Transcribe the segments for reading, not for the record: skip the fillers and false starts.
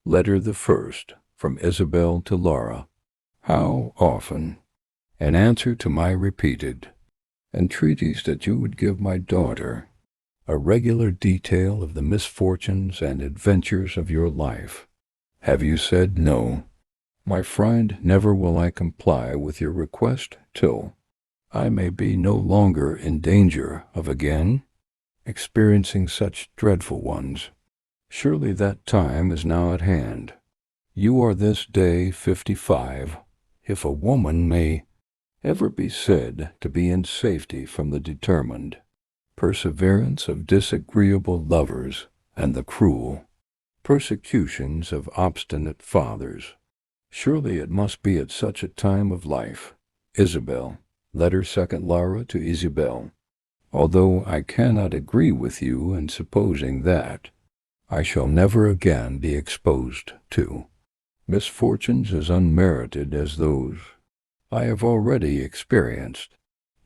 Letter the first, from Isabel to Laura. How often, in answer to my repeated entreaties that you would give my daughter a regular detail of the misfortunes and adventures of your life, have you said no? My friend, never will I comply with your request till I may be no longer in danger of again experiencing such dreadful ones. Surely that time is now at hand. You are this day 55, if a woman may ever be said to be in safety from the determined perseverance of disagreeable lovers and the cruel persecutions of obstinate fathers. Surely it must be at such a time of life. Isabel. Letter second Laura to Isabel. Although I cannot agree with you in supposing that I shall never again be exposed to misfortunes as unmerited as those I have already experienced,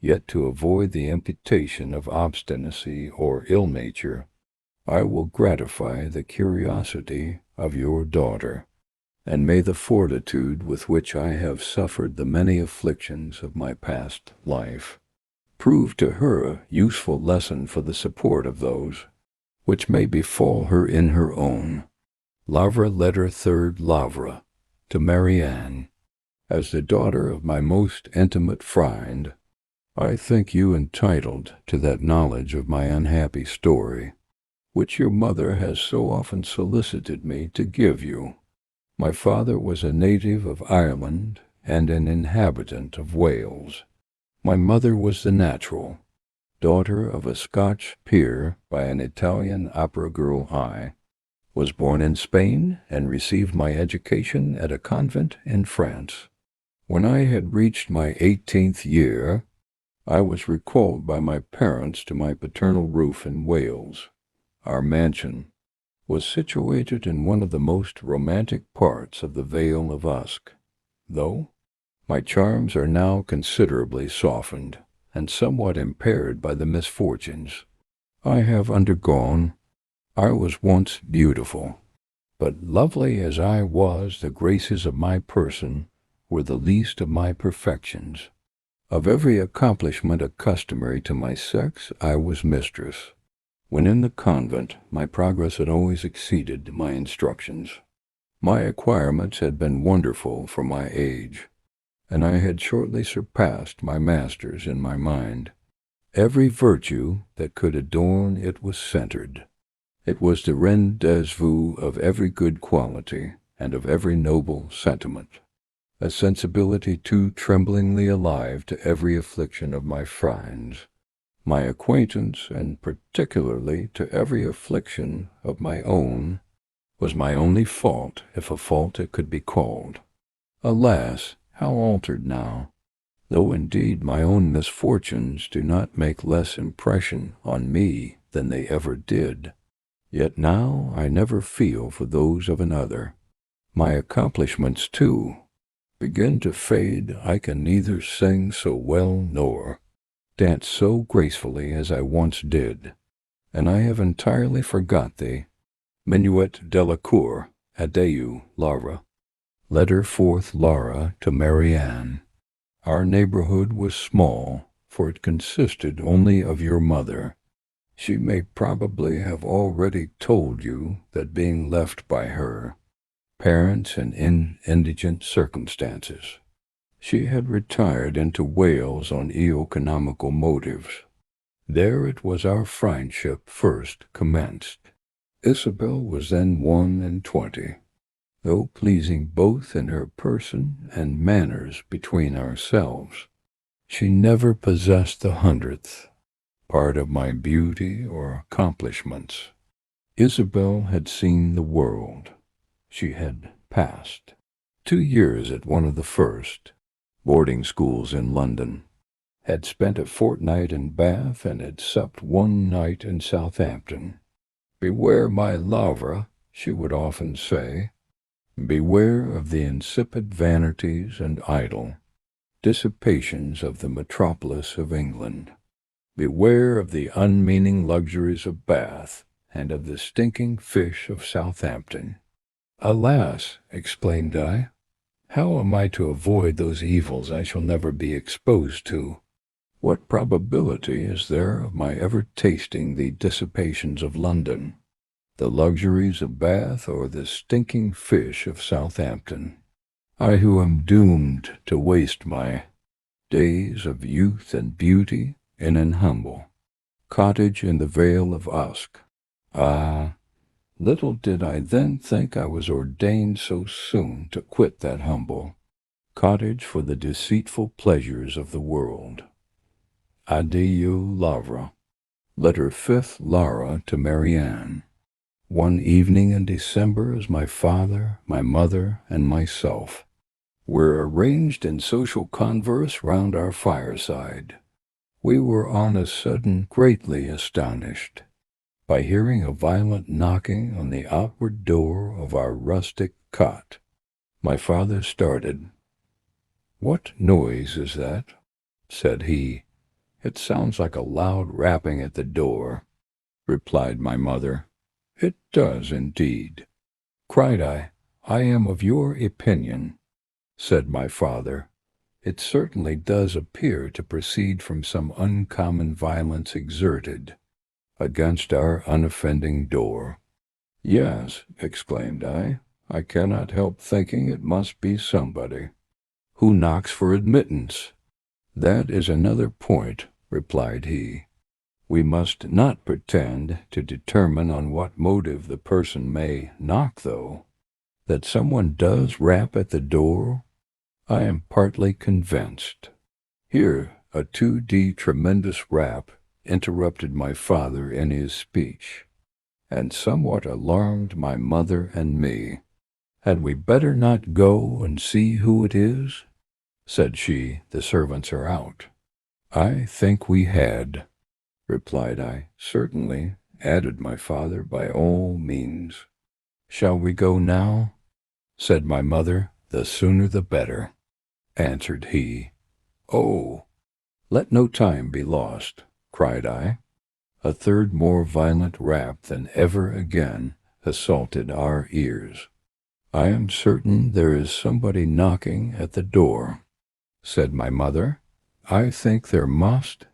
yet to avoid the imputation of obstinacy or ill-nature, I will gratify the curiosity of your daughter, and may the fortitude with which I have suffered the many afflictions of my past life prove to her a useful lesson for the support of those which may befall her in her own. Lavra letter third Lavra to Marianne. As the daughter of my most intimate friend, I think you entitled to that knowledge of my unhappy story, which your mother has so often solicited me to give you. My father was a native of Ireland and an inhabitant of Wales. My mother was the natural daughter of a Scotch peer by an Italian opera girl. I was born in Spain and received my education at a convent in France. When I had reached my 18th year, I was recalled by my parents to my paternal roof in Wales. Our mansion was situated in one of the most romantic parts of the Vale of Usk, though my charms are now considerably softened and somewhat impaired by the misfortunes I have undergone. I was once beautiful, but lovely as I was, the graces of my person were the least of my perfections. Of every accomplishment customary to my sex I was mistress. When in the convent, my progress had always exceeded my instructions. My acquirements had been wonderful for my age, and I had shortly surpassed my masters in my mind. Every virtue that could adorn it was centered. It was the rendezvous of every good quality and of every noble sentiment. A sensibility too tremblingly alive to every affliction of my friends, my acquaintance, and particularly to every affliction of my own, was my only fault, if a fault it could be called. Alas, how altered now! Though indeed my own misfortunes do not make less impression on me than they ever did, yet now I never feel for those of another. My accomplishments, too, begin to fade. I can neither sing so well nor dance so gracefully as I once did, and I have entirely forgot the minuet de la cour. Adieu, Laura. Letter fourth Laura to Marianne. Our neighborhood was small, for it consisted only of your mother. She may probably have already told you that being left by her parents in indigent circumstances, she had retired into Wales on economical motives. There it was our friendship first commenced. Isabel was then 21. Though pleasing both in her person and manners between ourselves, she never possessed the 100th part of my beauty or accomplishments. Isabel had seen the world. She had passed 2 years at one of the first boarding schools in London, had spent a fortnight in Bath, and had supped one night in Southampton. "Beware, my Lavra," she would often say, "beware of the insipid vanities and idle dissipations of the metropolis of England. Beware of the unmeaning luxuries of Bath and of the stinking fish of Southampton. Alas, exclaimed I, how am I to avoid those evils I shall never be exposed to? What probability is there of my ever tasting the dissipations of London, the luxuries of Bath, or the stinking fish of Southampton? I who am doomed to waste my days of youth and beauty in an humble cottage in the Vale of Usk. Ah, little did I then think I was ordained so soon to quit that humble cottage for the deceitful pleasures of the world. Adieu, Lavra. Letter 5th, Lara to Marianne. One evening in December, as my father, my mother, and myself were arranged in social converse round our fireside, we were on a sudden greatly astonished by hearing a violent knocking on the outward door of our rustic cot. My father started. "What noise is that?" said he. "It sounds like a loud rapping at the door," replied my mother. "It does indeed," cried I. "I am of your opinion," said my father. "It certainly does appear to proceed from some uncommon violence exerted against our unoffending door." "Yes," exclaimed I cannot help thinking it must be somebody who knocks for admittance." "That is another point," replied he. "We must not pretend to determine on what motive the person may knock, though. That someone does rap at the door, I am partly convinced." Here a 2D tremendous rap interrupted my father in his speech, and somewhat alarmed my mother and me. "Had we better not go and see who it is?" said she. "The servants are out." "I think we had," replied I. "Certainly," added my father, "by all means." "Shall we go now?" said my mother. "The sooner the better," answered he. "Oh, let no time be lost," cried I. A third more violent rap than ever again assaulted our ears. "I am certain there is somebody knocking at the door," said my mother. "I think there must,"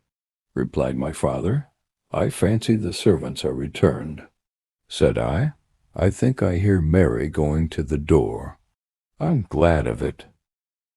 replied my father. "I fancy the servants are returned," said I. "I think I hear Mary going to the door." "I'm glad of it,"